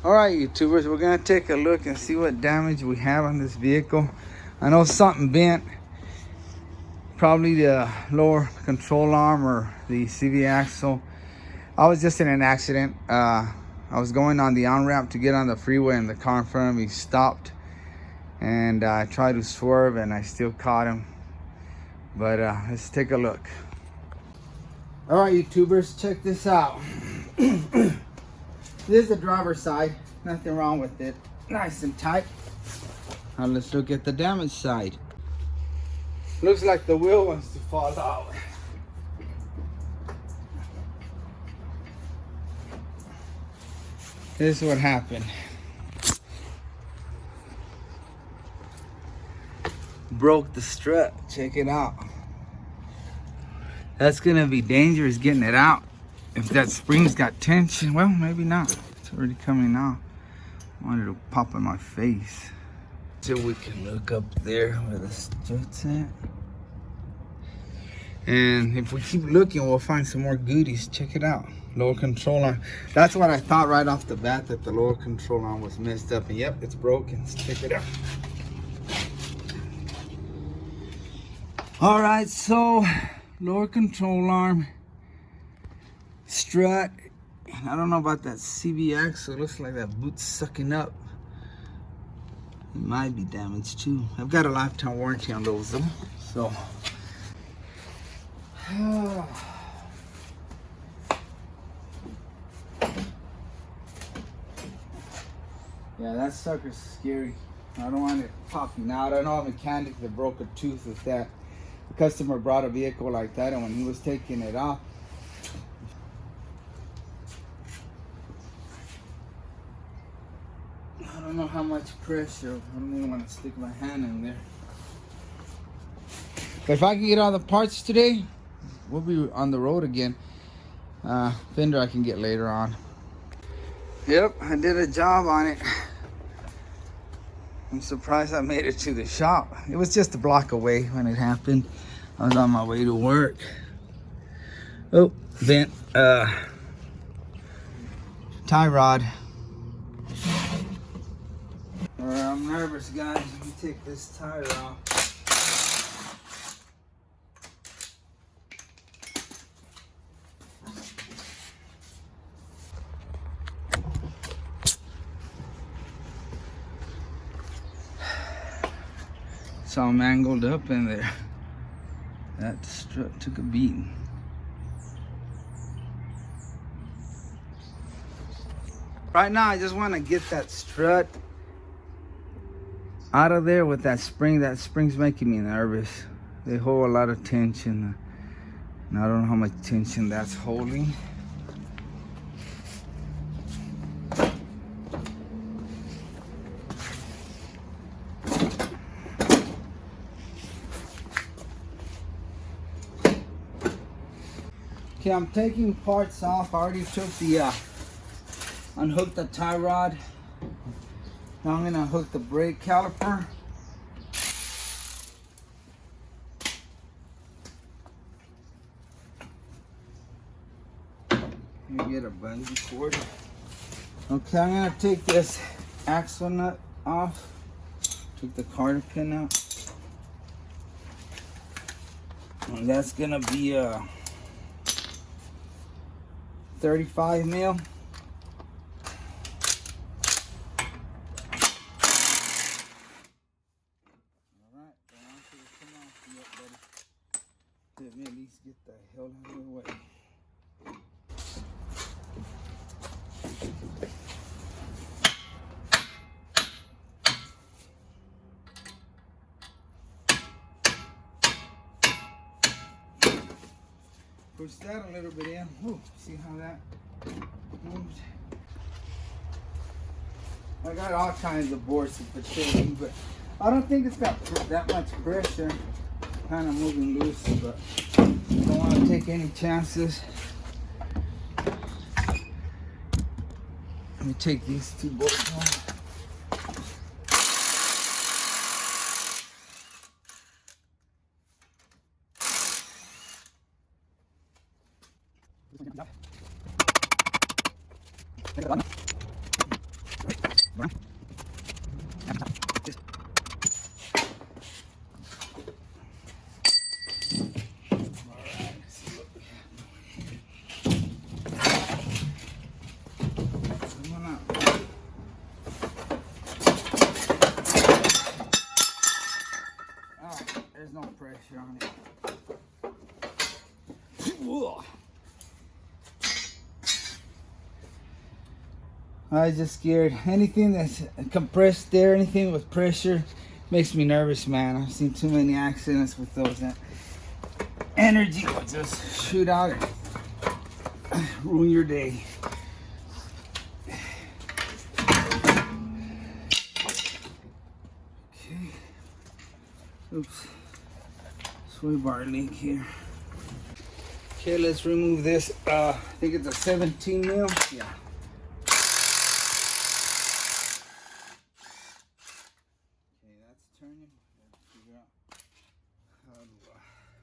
All right, YouTubers, we're gonna take a look and see what damage we have on this vehicle. I know something bent, probably the lower control arm or the CV axle. I was just in an accident. I was going on the on-ramp to get on the freeway and the car in front of me stopped. And I tried to swerve and I still caught him. But let's take a look. All right, YouTubers, check this out. This is the driver's side. Nothing wrong with it. Nice and tight. Now let's look at the damage side. Looks like the wheel wants to fall out. This is what happened. Broke the strut. Check it out. That's gonna be dangerous getting it out. If that spring's got tension, well, maybe not. It's already coming out. I wanted to pop in my face. So we can look up there where the strut's at. And if we keep looking, we'll find some more goodies. Check it out. Lower control arm. That's what I thought right off the bat, that the lower control arm was messed up. And yep, it's broken. Let's check it out. All right, so lower control arm, strut, and I don't know about that CV axle. It looks like that boot's sucking up. It might be damaged too. I've got a lifetime warranty on those though, so. Yeah, that sucker's scary. I don't want it popping out. I know a mechanic that broke a tooth with that. The customer brought a vehicle like that, and when he was taking it off, I don't know how much pressure. I don't even want to stick my hand in there. But if I can get all the parts today, we'll be on the road again. Fender I can get later on. Yep, I did a job on it. I'm surprised I made it to the shop. It was just a block away when it happened. I was on my way to work. Oh, bent tie rod. All right, I'm nervous, guys. Let me take this tire off. It's all mangled up in there. That strut took a beating. Right now, I just want to get that strut out of there with that spring. That spring's making me nervous. They hold a lot of tension. And I don't know how much tension that's holding. Okay, I'm taking parts off. I already took the unhooked the tie rod. Now I'm gonna hook the brake caliper. Let me get a bungee cord. Okay, I'm gonna take this axle nut off. Took the cotter pin out. And that's gonna be a 35 mil. All right, don't want you to come off yet, buddy. Let me at least get the hell out of the way. Push that a little bit in. Ooh, see how that moved? I got all kinds of boards to put shit in, but I don't think it's got that much pressure. Kind of moving loose, but don't want to take any chances. Let me take these two bolts off. There's no pressure on it. Whoa. I was just scared. Anything that's compressed there, anything with pressure, makes me nervous, man. I've seen too many accidents with those. That energy will just shoot out and ruin your day. Okay. Oops. Sway bar link here. Okay, let's remove this. I think it's a 17 mil. Yeah. Okay, that's turning. Let's figure out how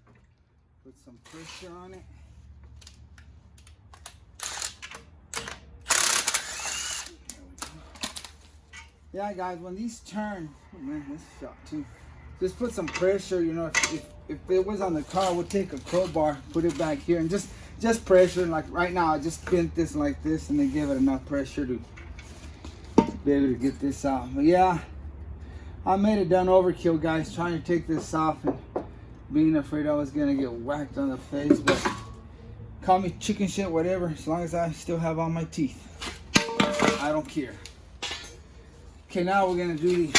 to put some pressure on it. There we go. Yeah, guys, when these turn, oh man, this shot too. Just put some pressure, you know, if it was on the car, we'll take a crowbar, put it back here, and just pressure. Like right now, I just bent this like this, and then give it enough pressure to be able to get this out. But yeah, I made it done overkill, guys, trying to take this off and being afraid I was gonna get whacked on the face. But call me chicken shit, whatever, as long as I still have all my teeth. I don't care. Okay, now we're gonna do the...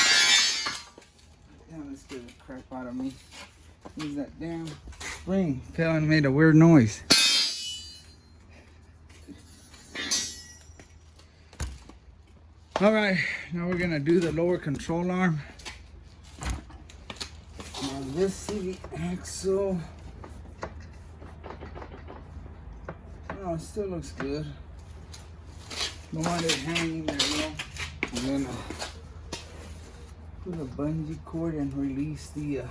Damn, this scared the crap out of me. Use that damn spring. Fell and made a weird noise. Alright, now we're gonna do the lower control arm. Now this CV axle. Oh, it still looks good. Don't want it hanging there, you know. I'm gonna put a bungee cord and release the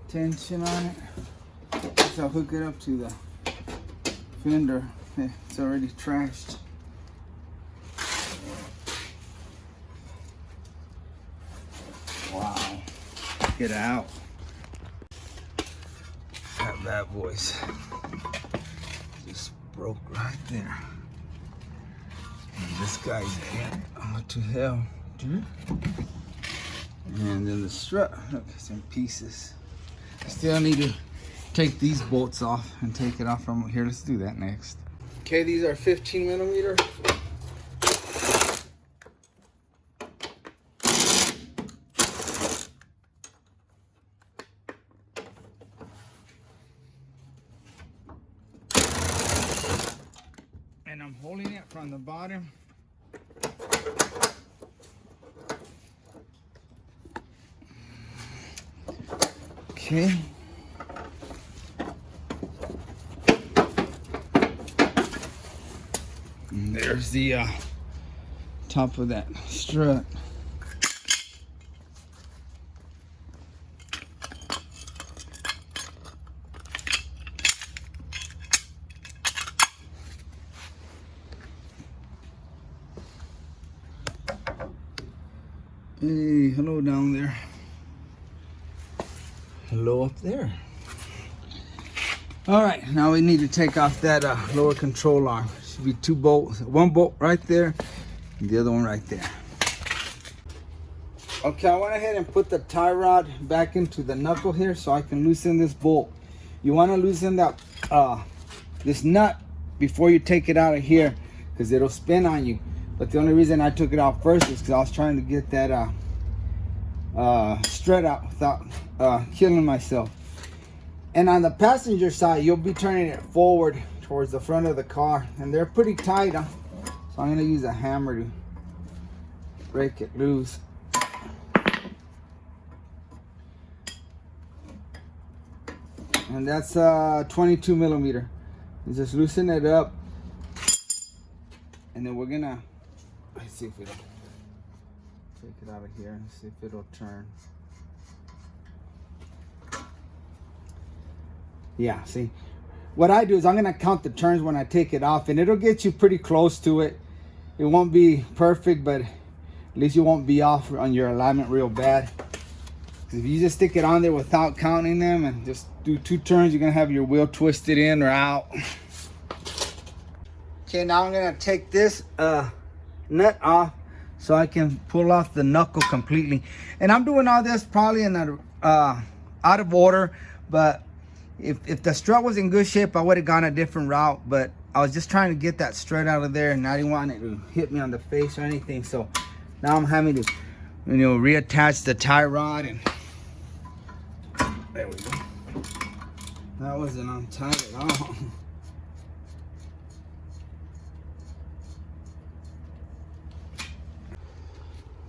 tension on it. So I'll hook it up to the fender. It's already trashed. Wow. Get out. That bad voice just broke right there. And this guy's dead. Oh, to hell, dude. And then the strut, look, it's in pieces. Still need to take these bolts off and take it off from here. Let's do that next. Okay, these are 15 millimeter. And I'm holding it from the bottom. Okay. And there's the top of that strut. Hey, hello down there. Hello up there. All right, now we need to take off that lower control arm. Should be two bolts, one bolt right there, and the other one right there. Okay, I went ahead and put the tie rod back into the knuckle here so I can loosen this bolt. You want to loosen that this nut before you take it out of here, because it'll spin on you. But the only reason I took it out first is because I was trying to get that strut out without killing myself. And on the passenger side, you'll be turning it forward towards the front of the car, and they're pretty tight, so I'm gonna use a hammer to break it loose. And that's 22 millimeter. You just loosen it up, and then we're gonna let's see if it'll take it out of here and see if it'll turn. Yeah, see, what I do is I'm gonna count the turns when I take it off, and it'll get you pretty close to it. It won't be perfect, but At least you won't be off on your alignment real bad. If you just stick it on there without counting them and just do 2 turns, you're gonna have your wheel twisted in or out. Okay, now I'm gonna take this nut off so I can pull off the knuckle completely. And I'm doing all this probably in a out of order, but if the strut was in good shape, I would have gone a different route. But I was just trying to get that strut out of there, and I didn't want it to hit me on the face or anything. So now I'm having to, you know, reattach the tie rod, and there we go. That wasn't untied at all.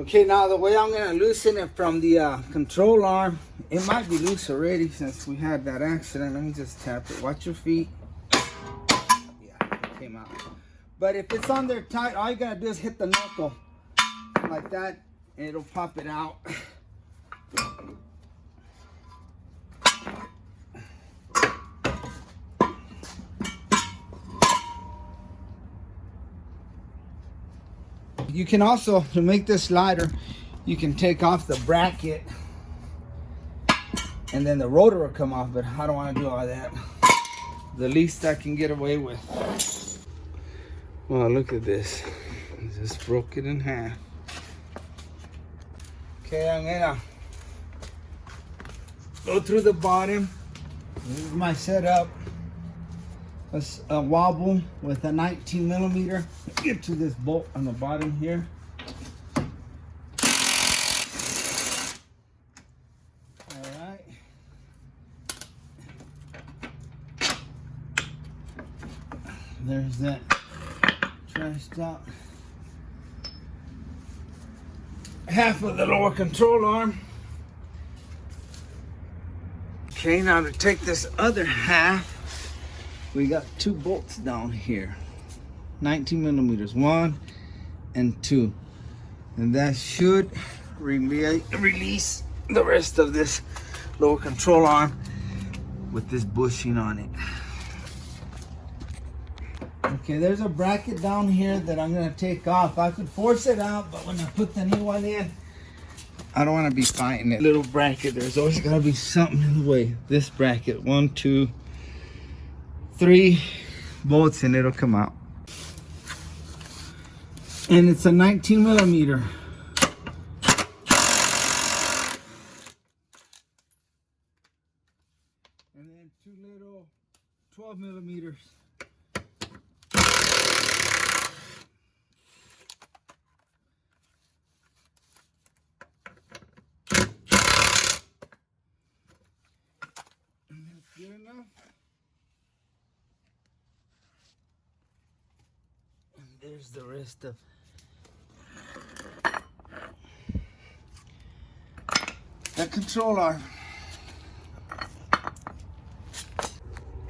Okay, now the way I'm gonna loosen it from the control arm, it might be loose already since we had that accident. Let me just tap it. Watch your feet. Yeah, it came out. But if it's on there tight, all you gotta do is hit the knuckle like that, and it'll pop it out. You can also, to make this lighter, you can take off the bracket and then the rotor will come off, but I don't want to do all that. The least I can get away with. Well, look at this. I just broke it in half. Okay, I'm gonna go through the bottom. This is my setup. A wobble with a 19 millimeter. Get to this bolt on the bottom here. All right. There's that trashed out half of the lower control arm. Okay, now to take this other half, we got 2 bolts down here, 19 millimeters, 1 and 2, and that should release the rest of this lower control arm with this bushing on it. Okay, there's a bracket down here that I'm gonna take off. I could force it out, but when I put the new one in, I don't want to be fighting it. Little bracket, there's always gotta be something in the way. This bracket, 1, 2, 3 bolts, and it'll come out. And it's a 19 millimeter. And then 2 little 12 millimeters. And that's good enough. There's the rest of the control arm.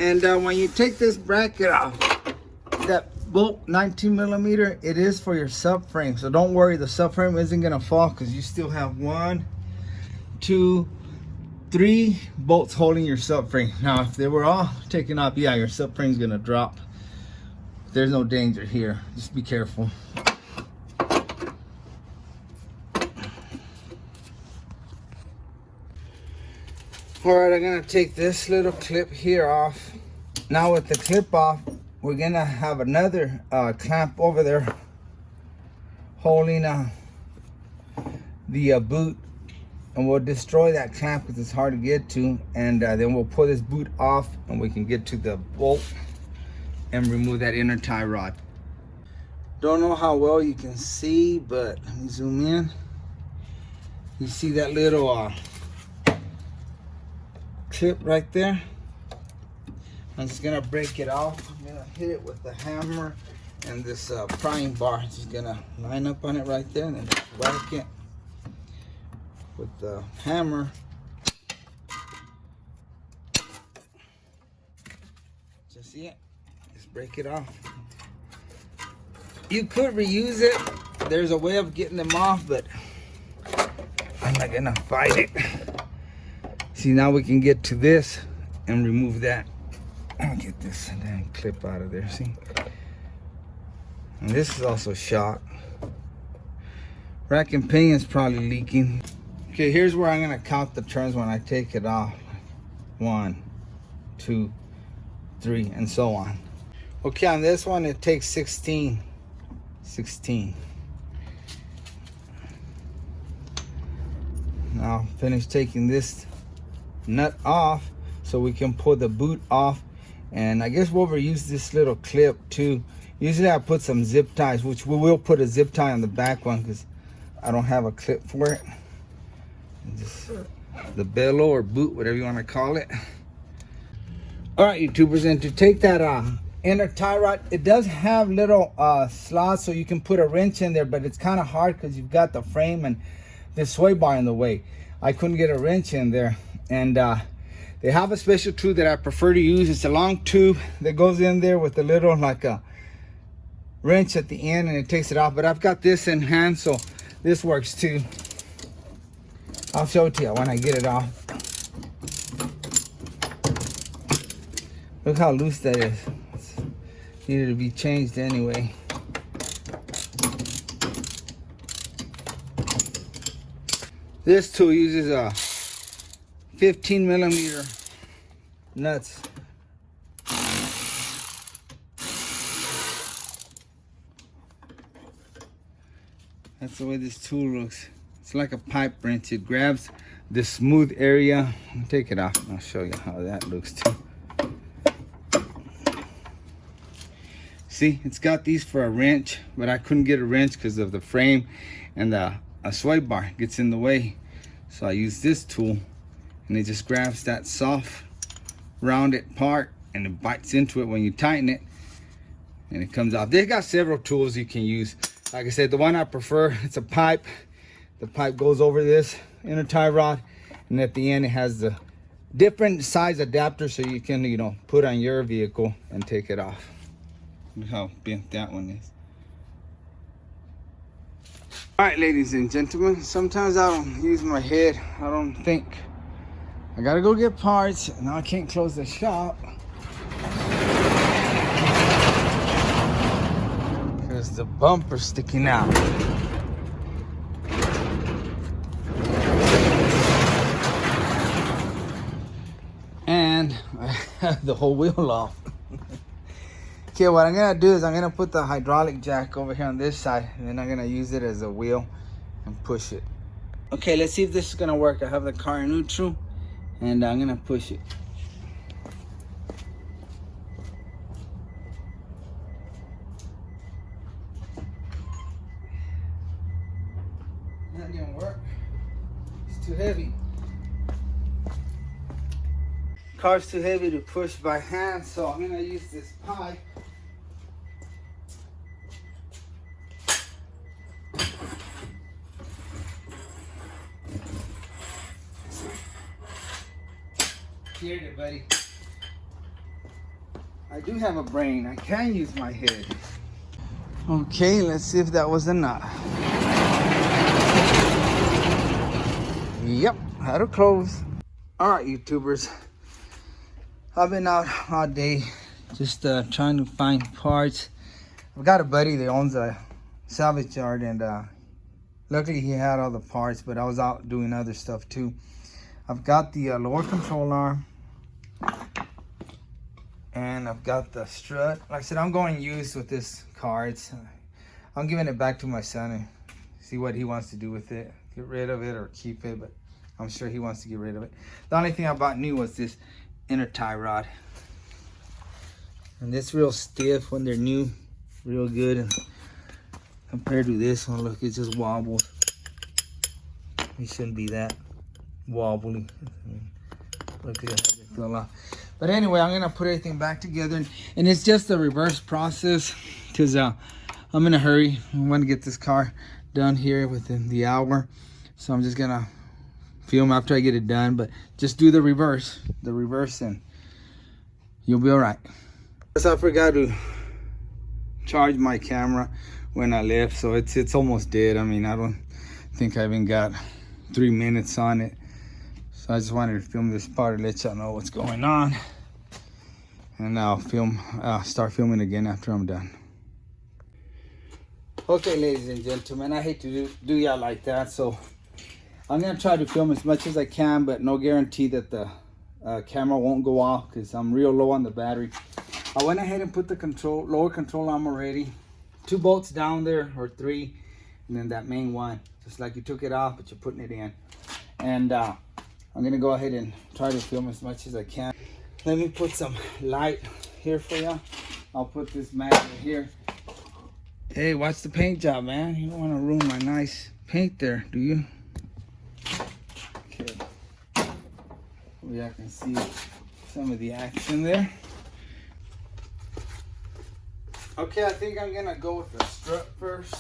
And when you take this bracket off, that bolt 19 millimeter, it is for your subframe. So don't worry, the subframe isn't gonna fall because you still have 1, 2, 3 bolts holding your subframe. Now, if they were all taken off, yeah, your subframe's gonna drop. There's no danger here. Just be careful. All right, I'm gonna take this little clip here off. Now with the clip off, we're gonna have another clamp over there holding the boot, and we'll destroy that clamp because it's hard to get to, and then we'll pull this boot off and we can get to the bolt and remove that inner tie rod. Don't know how well you can see, but let me zoom in. You see that little clip right there? I'm just gonna break it off. I'm gonna hit it with the hammer and this prying bar. Just gonna line up on it right there and then whack it with the hammer. Just see it? Break it off. You could reuse it. There's a way of getting them off, but I'm not gonna fight it. See, now we can get to this and remove that. I'll get this dang clip out of there, see? And this is also shot. Rack and pinion is probably leaking. Okay, here's where I'm gonna count the turns when I take it off. 1, 2, 3, and so on. Okay, on this one it takes 16. Now finish taking this nut off so we can pull the boot off. And I guess we'll overuse this little clip too. Usually I put some zip ties, which we will put a zip tie on the back one because I don't have a clip for it. Just the bellow or boot, whatever you want to call it. All right, YouTubers, and to take that inner tie rod, it does have little slots so you can put a wrench in there, but it's kind of hard because you've got the frame and the sway bar in the way. I couldn't get a wrench in there, and they have a special tool that I prefer to use. It's a long tube that goes in there with a little like a wrench at the end, and it takes it off. But I've got this in hand, so this works too. I'll show it to you when I get it off. Look how loose that is. It's needed to be changed anyway. This tool uses a 15 millimeter nuts. That's the way this tool looks. It's like a pipe wrench. It grabs the smooth area. I'll take it off. I'll show you how that looks too. See, it's got these for a wrench, but I couldn't get a wrench because of the frame and the sway bar gets in the way. So I use this tool, and it just grabs that soft, rounded part, and it bites into it when you tighten it, and it comes off. They got several tools you can use. Like I said, the one I prefer, it's a pipe. The pipe goes over this inner tie rod, and at the end it has the different size adapter so you can, you know, put on your vehicle and take it off. Look how bent that one is. All right, ladies and gentlemen, sometimes I don't use my head. I don't think. I gotta go get parts, and now I can't close the shop because the bumper's sticking out. And I have the whole wheel off. Okay, what I'm gonna do is I'm gonna put the hydraulic jack over here on this side, and then I'm gonna use it as a wheel and push it. Okay, let's see if this is gonna work. I have the car in neutral, and I'm gonna push it. That didn't work. It's too heavy. Car's too heavy to push by hand, so I'm gonna use this pipe. Here it, buddy. I do have a brain. I can use my head. Okay, let's see if that was a nut. Yep, had to close. All right, YouTubers. I've been out all day just trying to find parts. I've got a buddy that owns a salvage yard, and luckily he had all the parts, but I was out doing other stuff too. I've got the lower control arm, and I've got the strut. Like I said, I'm going used with this car. I'm giving it back to my son and see what he wants to do with it. Get rid of it or keep it, but I'm sure he wants to get rid of it. The only thing I bought new was this inner tie rod, and it's real stiff when they're new, real good, and compared to this one, look, it just wobbles. It shouldn't be that wobbly. Look at it fell off. But anyway, I'm gonna put everything back together, and it's just a reverse process because I'm in a hurry. I want to get this car done here within the hour, so I'm just gonna film after I get it done, but just do the reverse, and you'll be all right. I forgot to charge my camera when I left, so it's almost dead. I mean, I don't think I even got 3 minutes on it, so I just wanted to film this part to let y'all know what's going on, and I'll start filming again after I'm done. Okay, ladies and gentlemen, I hate to do y'all like that, so I'm gonna try to film as much as I can, but no guarantee that the camera won't go off because I'm real low on the battery. I went ahead and put the lower control arm already. 2 bolts down there, or 3, and then that main one. Just like you took it off, but you're putting it in. And I'm gonna go ahead and try to film as much as I can. Let me put some light here for you. I'll put this mat right here. Hey, watch the paint job, man. You don't want to ruin my nice paint there, do you? Okay. Maybe I can see some of the action there. Okay, I think I'm gonna go with the strut first.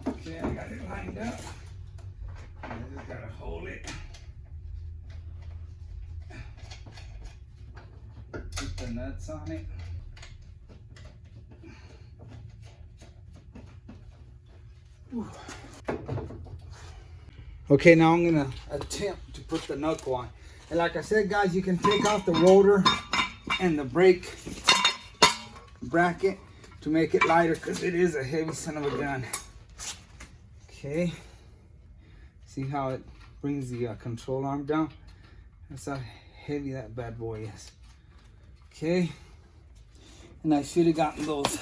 Okay, I got it lined up. I just gotta hold it. Put the nuts on it. Whew. Okay, now I'm gonna attempt to put the knuckle on. And like I said, guys, you can take off the rotor and the brake bracket to make it lighter, because it is a heavy son of a gun. Okay, see how it brings the control arm down? That's how heavy that bad boy is. Okay, and I should have gotten those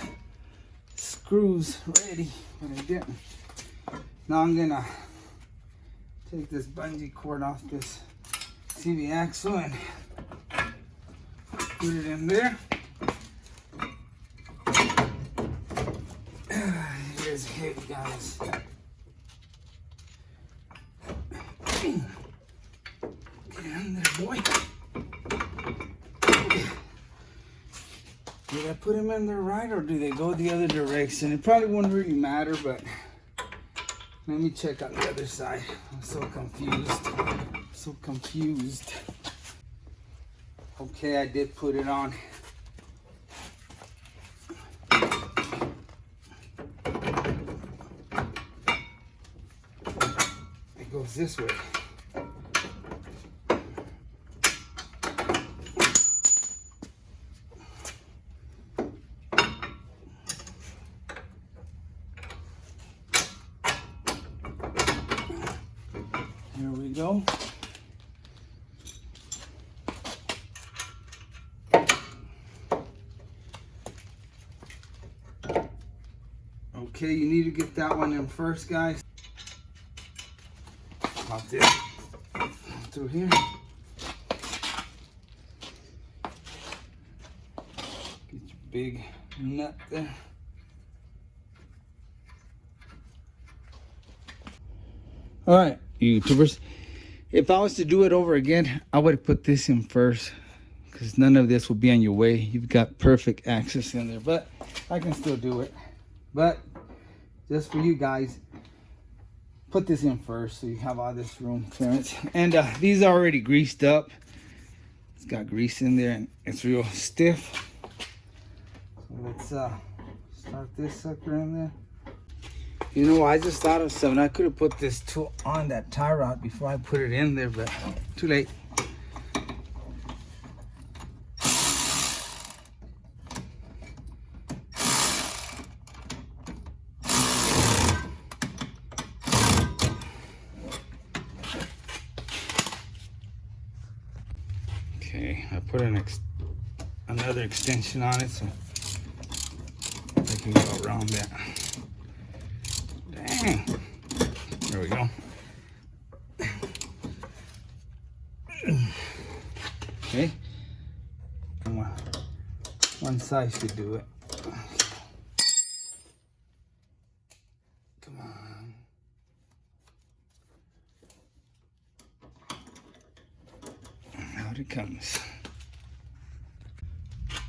screws ready, but I didn't. Now I'm gonna take this bungee cord off this CV axle and put it in there. It is heavy, guys. Get in there, boy. Did I put him in there right, or do they go the other direction? It probably wouldn't really matter, but let me check on the other side. I'm so confused. So confused. Okay, I did put it on. It goes this way. Here we go. Okay, you need to get that one in first, guys. Pop this through here. Get your big nut there. All right, YouTubers. If I was to do it over again, I would have put this in first, because none of this will be on your way. You've got perfect access in there, but I can still do it. But just for you guys, put this in first so you have all this room clearance. And these are already greased up. It's got grease in there and it's real stiff. So let's start this sucker in there. You know, I just thought of something. I could have put this tool on that tie rod before I put it in there, but too late. Okay, I put another extension on it so I can go around that. Dang. There we go. Okay. One side should do it. Come on. Out it comes.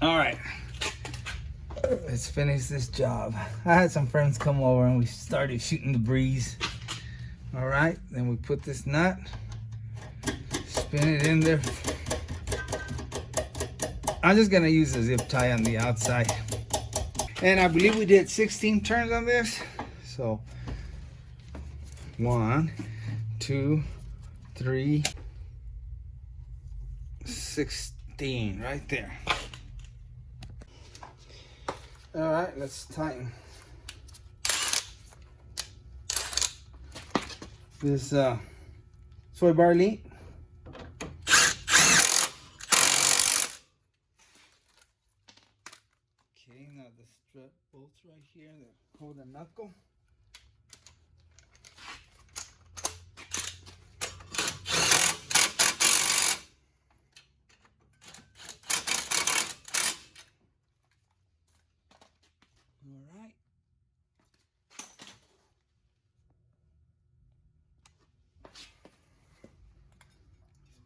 All right. Let's finish this job. I had some friends come over and we started shooting the breeze. All right, then we put this nut, spin it in there. I'm just gonna use a zip tie on the outside. And I believe we did 16 turns on this. So 1, 2, 3, 16 right there. All right, let's tighten this soy barley. Okay, now the strut bolts right here that hold the knuckle. All right.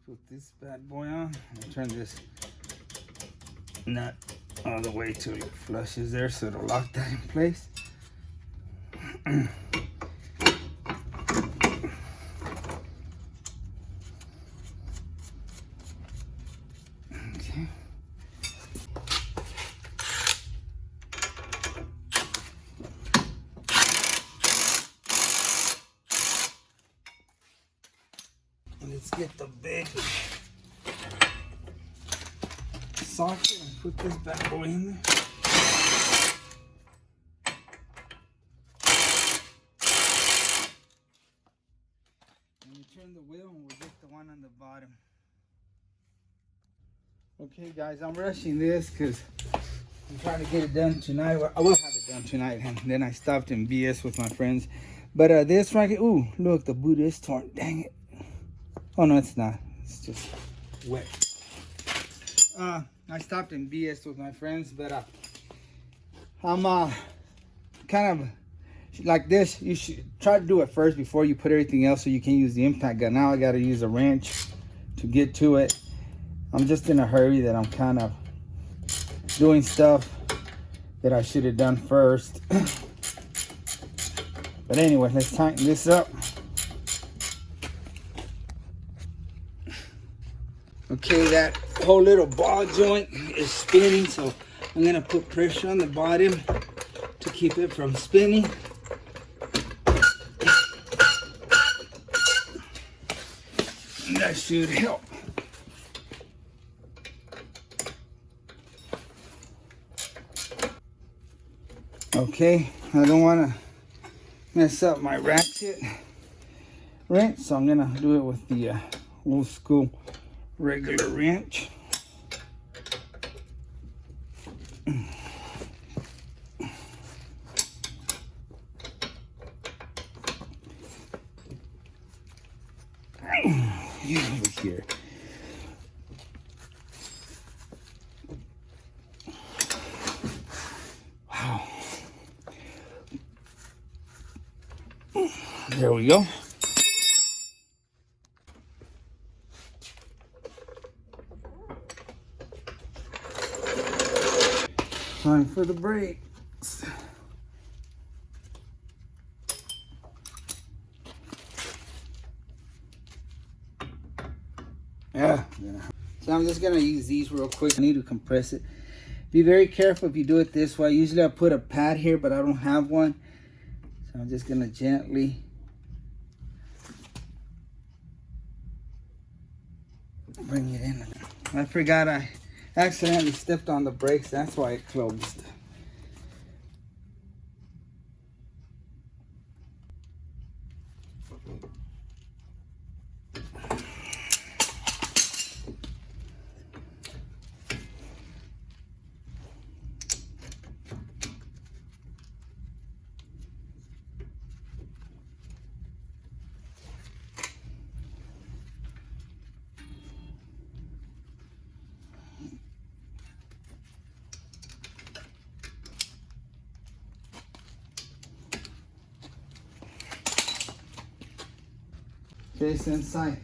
Put this bad boy on and turn this nut all the way till it flushes there, so it'll lock that in place. Okay. Let's get the big socket and put this bad boy in there. And we turn the wheel and we'll get the one on the bottom. Okay guys, I'm rushing this because I'm trying to get it done tonight. I will have it done tonight, and then I stopped in BS with my friends. But this right here, ooh, look, the boot is torn, dang it. Oh no, it's not, it's just wet. I stopped in BS with my friends, but I'm kind of like this. You should try to do it first before you put everything else so you can use the impact gun. Now I got to use a wrench to get to it. I'm just in a hurry that I'm kind of doing stuff that I should have done first. But anyway, let's tighten this up. Okay, that whole little ball joint is spinning, so I'm gonna put pressure on the bottom to keep it from spinning. And that should help. Okay, I don't want to mess up my ratchet wrench, so I'm gonna do it with the old school regular wrench. Over here. Wow. There we go. Time for the brakes. Yeah. So I'm just gonna use these real quick. I need to compress it. Be very careful if you do it this way. Usually I put a pad here, but I don't have one. So I'm just gonna gently bring it in. I forgot I accidentally stepped on the brakes. That's why it closed. Okay, since I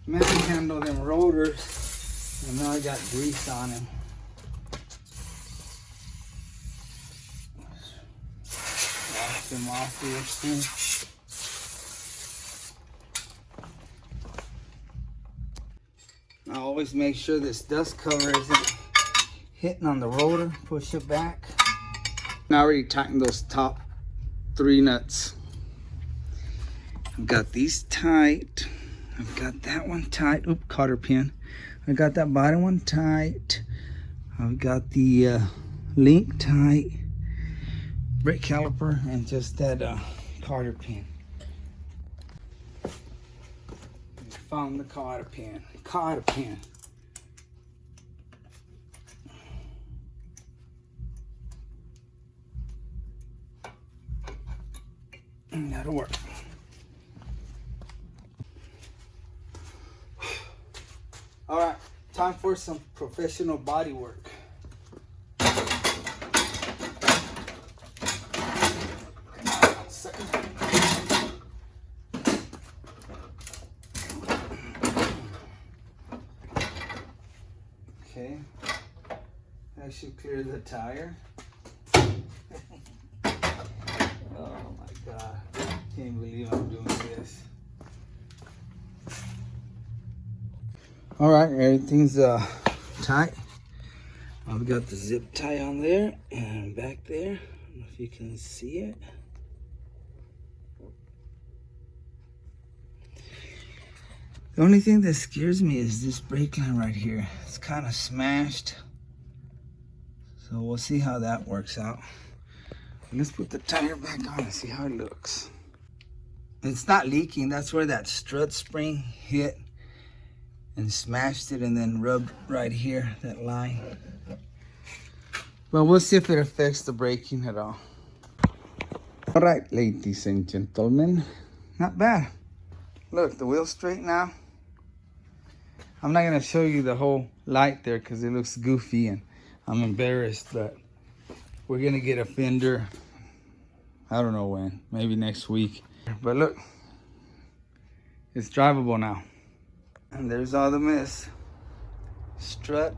manhandled them rotors, and now I got grease on them. Wash them off real soon. I always make sure this dust cover isn't hitting on the rotor. Push it back. Now I already tightened those top 3 nuts. I've got these tight. I've got that one tight. Oop, cotter pin. I got that bottom one tight. I've got the link tight, brake caliper, and just that cotter pin. Found the cotter pin. Cotter pin. That'll work. All right, time for some professional body work. Okay, that should clear the tire. Oh my God, can't believe I'm doing this. All right, everything's tight. I've got the zip tie on there and back there. I don't know if you can see it. The only thing that scares me is this brake line right here. It's kind of smashed. So we'll see how that works out. Let's put the tire back on and see how it looks. It's not leaking. That's where that strut spring hit and smashed it and then rubbed right here, that line. But we'll see if it affects the braking at all. All right, ladies and gentlemen, not bad. Look, the wheel's straight now. I'm not gonna show you the whole light there because it looks goofy and I'm embarrassed, but we're gonna get a fender. I don't know when, maybe next week. But look, it's drivable now. And there's all the mess. Strut,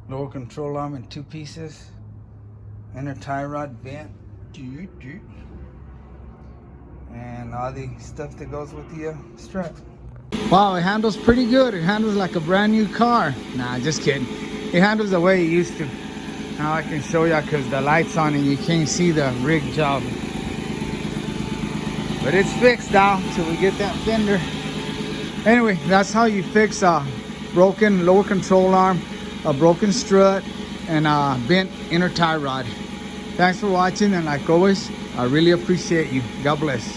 lower control arm in 2 pieces, inner tie rod bent, and all the stuff that goes with the strut. Wow, it handles pretty good. It handles like a brand new car. Nah, just kidding. It handles the way it used to. Now I can show you because the light's on and you can't see the rig job. But it's fixed now till we get that fender. Anyway, that's how you fix a broken lower control arm, a broken strut, and a bent inner tie rod. Thanks for watching, and like always, I really appreciate you. God bless.